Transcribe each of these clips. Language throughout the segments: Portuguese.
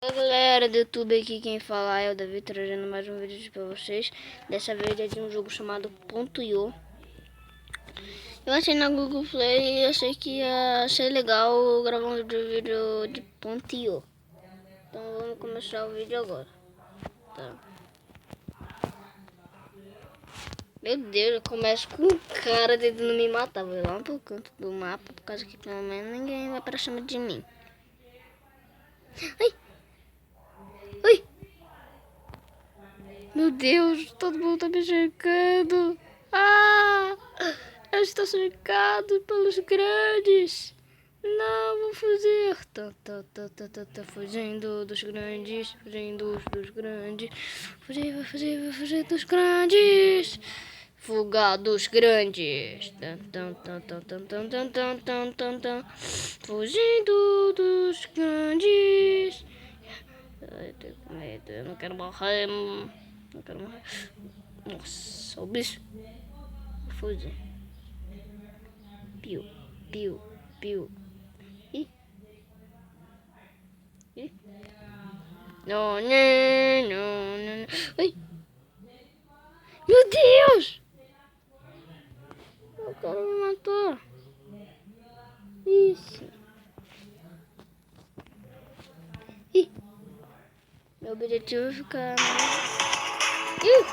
Oi galera do YouTube, aqui quem fala é o Davi, trazendo mais um vídeo pra vocês. Dessa vez é de um jogo chamado Ponto.io. Eu achei na Google Play e achei que ia ser legal gravar um vídeo de Ponto.io. Então vamos começar o vídeo agora, tá? Meu Deus, eu começo com um cara tentando me matar. Vou lá pro canto do mapa, por causa que pelo menos ninguém vai pra cima de mim. Ai! Ai! Meu Deus, todo mundo tá me cercando. Ah! Eu estou cercado pelos grandes. Não, vou fugir. Tá fugindo dos grandes. Fugindo dos grandes. Fugir, vou fugir, vou fugir dos grandes. Fuga dos grandes. Fugindo dos grandes. Eu tenho medo, eu não quero morrer. Não quero morrer. Nossa, o bicho. Fugir. Piu, piu, piu. Ih. Ih. Não, não, não, não. Ai. Meu Deus! O cara me matou. Isso. Ih. Meu objetivo é ficar... Ih!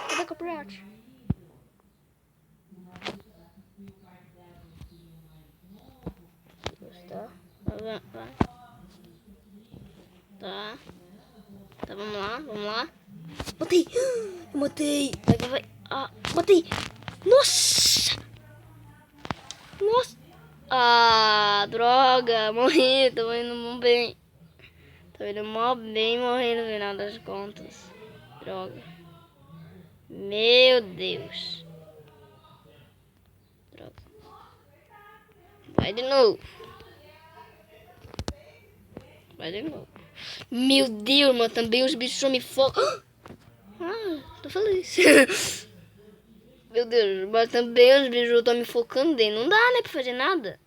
Cadê o copyright? Tá. Vai. Tá. Tá, vamos lá, vamos lá. Matei! Eu matei! Vai. Ah, matei! Nossa! Nossa! Ah, droga! Morri, tô indo mó bem. Tô indo mó bem morrer no final das contas. Droga. Meu Deus. Droga. Vai de novo. Vai de novo. Meu Deus, mano, também os bichos me focam. Ah, tô feliz. Meu Deus, mas também os bichos estão me focando dentro. Não dá, né, pra fazer nada.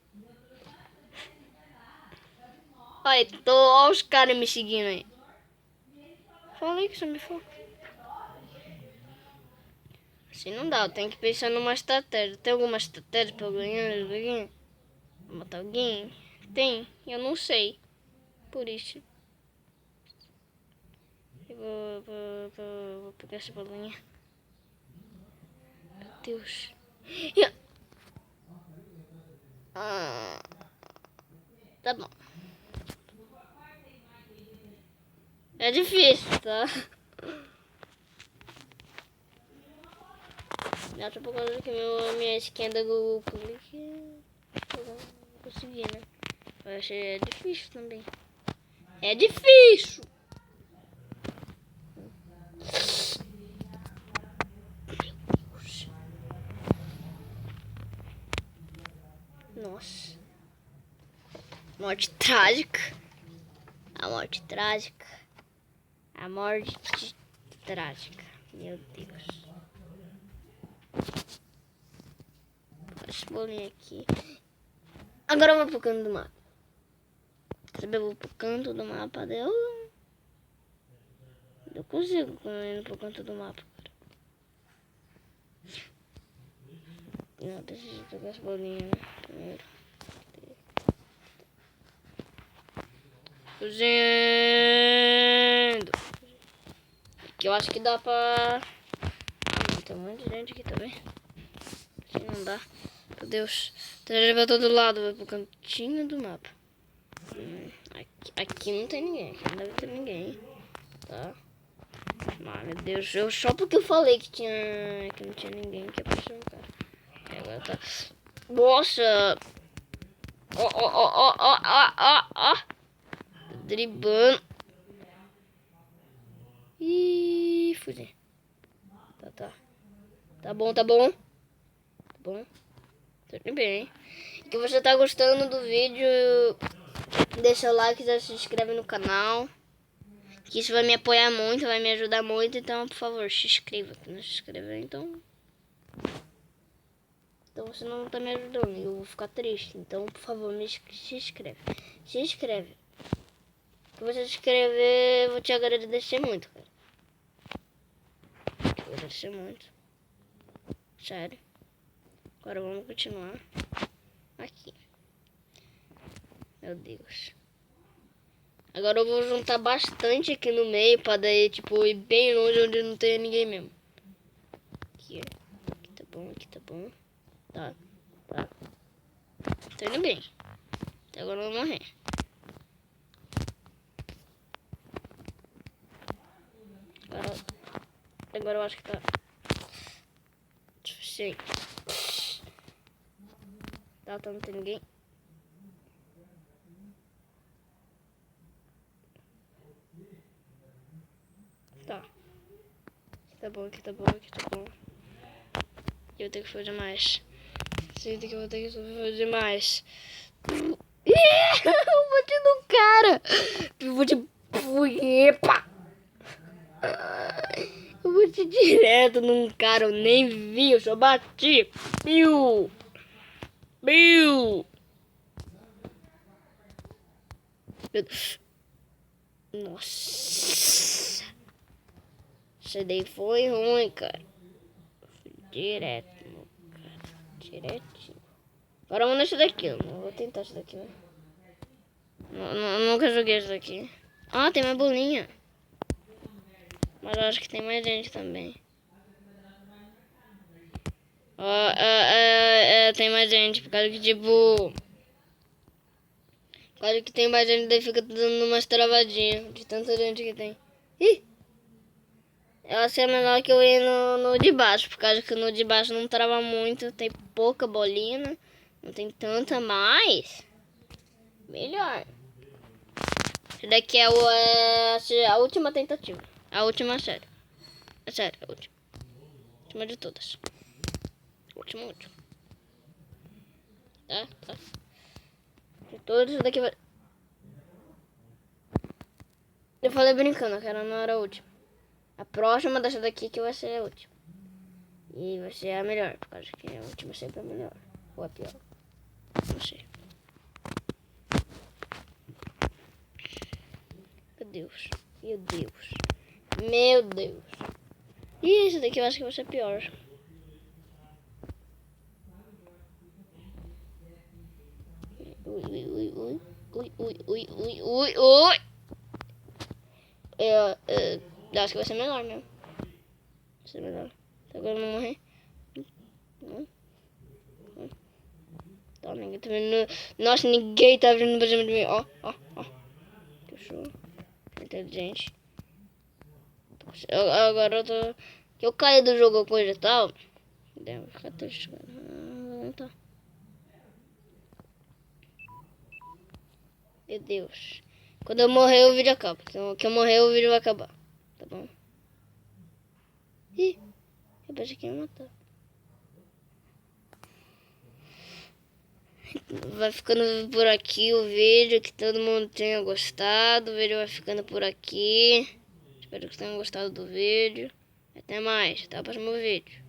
Olha, olha os caras me seguindo aí. Falei que só me foca. Assim não dá, eu tenho que pensar numa estratégia. Tem alguma estratégia pra eu ganhar alguém? Matar alguém? Tem, eu não sei. Por isso. Eu vou pegar essa bolinha. Meu Deus. Ah, tá bom. É difícil, tá? Até por causa que minha skin da Google Click eu não consegui, né? Eu achei difícil também. É difícil! Nossa. Morte trágica. A morte trágica. A morte trágica. Meu Deus. Essa bolinha aqui. Agora eu vou pro canto do mapa. Eu vou pro canto do mapa. Eu consigo ir pro canto do mapa. Não, deixa eu pegar as bolinhas primeiro. Fugindo. Aqui eu acho que dá pra... tem um monte de gente aqui também. Assim não dá. Meu Deus. Então vai todo lado, vai pro cantinho do mapa. Aqui não tem ninguém. Aqui não deve ter ninguém. Tá. Ah, meu Deus. Só porque eu falei que não tinha ninguém que apareceu um cara. E agora tá. Nossa! Ó. Dribando. Ih, fugi. Tá. Tá bom. Tá bom. Tudo bem. Se você tá gostando do vídeo, deixa o like, já se inscreve no canal. Que isso vai me apoiar muito, vai me ajudar muito. Então, por favor, se inscreva. Se não se inscrever, então você não tá me ajudando. Eu vou ficar triste. Então, por favor, se inscreve. Se inscreve. Se você se inscrever, eu vou te agradecer muito, cara. Vou te agradecer muito. Sério. Agora vamos continuar. Aqui. Meu Deus. Agora eu vou juntar bastante aqui no meio pra daí, tipo, ir bem longe onde não tem ninguém mesmo. Aqui, ó. Aqui tá bom, aqui tá bom. Tá. Tô indo bem. Até agora eu vou morrer. Agora eu acho que tá suficiente. Tá, não tem ninguém. Tá. Aqui tá bom, aqui tá bom, aqui tá bom. Eu vou ter que fazer mais. Sinto que eu vou ter que fazer mais. Eu bati no cara. Eu vou te... Epa! Eu bati direto num cara, eu nem vi, eu só bati. Biu! Nossa. Isso daí foi ruim, cara. Fui direto, cara. Direitinho. Agora vamos nesse daqui. Eu vou tentar esse daqui, né? Nunca joguei esse daqui. Ah, tem mais bolinha. Mas eu acho que tem mais gente também. Tem mais gente. Por causa que, tipo... Por causa que tem mais gente, daí fica dando umas travadinhas. De tanta gente que tem. Ih! Eu acho que é melhor que eu ir no de baixo. Por causa que no de baixo não trava muito. Tem pouca bolinha, né? Não tem tanta, mas... Melhor. Esse daqui é a última tentativa. A última, sério. É sério, a última. A última de todas. Última. Tá. De todas, esse daqui vai... Eu falei brincando, cara, não era a última. A próxima dessa daqui que vai ser a última. E vai ser a melhor, por causa que a última sempre é a melhor. Ou a pior. Não sei. Meu Deus. E esse daqui eu acho que vai ser pior. Ui. Eu acho que vai ser melhor mesmo. Vai ser melhor. Agora eu não morrer. Tá, ninguém tá vendo. Nossa, ninguém tá vindo pra cima de mim. Ó. Que show. Inteligente. Agora eu tô... Eu caí do jogo coisa e tal. Deve ficar triste. Tá. Meu Deus. Quando eu morrer o vídeo acaba. Que eu morrer o vídeo vai acabar. Tá bom? Ih. Eu pensei que ia matar. Vai ficando por aqui o vídeo. Que todo mundo tenha gostado. O vídeo vai ficando por aqui. Espero que tenham gostado do vídeo. Até mais. Até o próximo vídeo.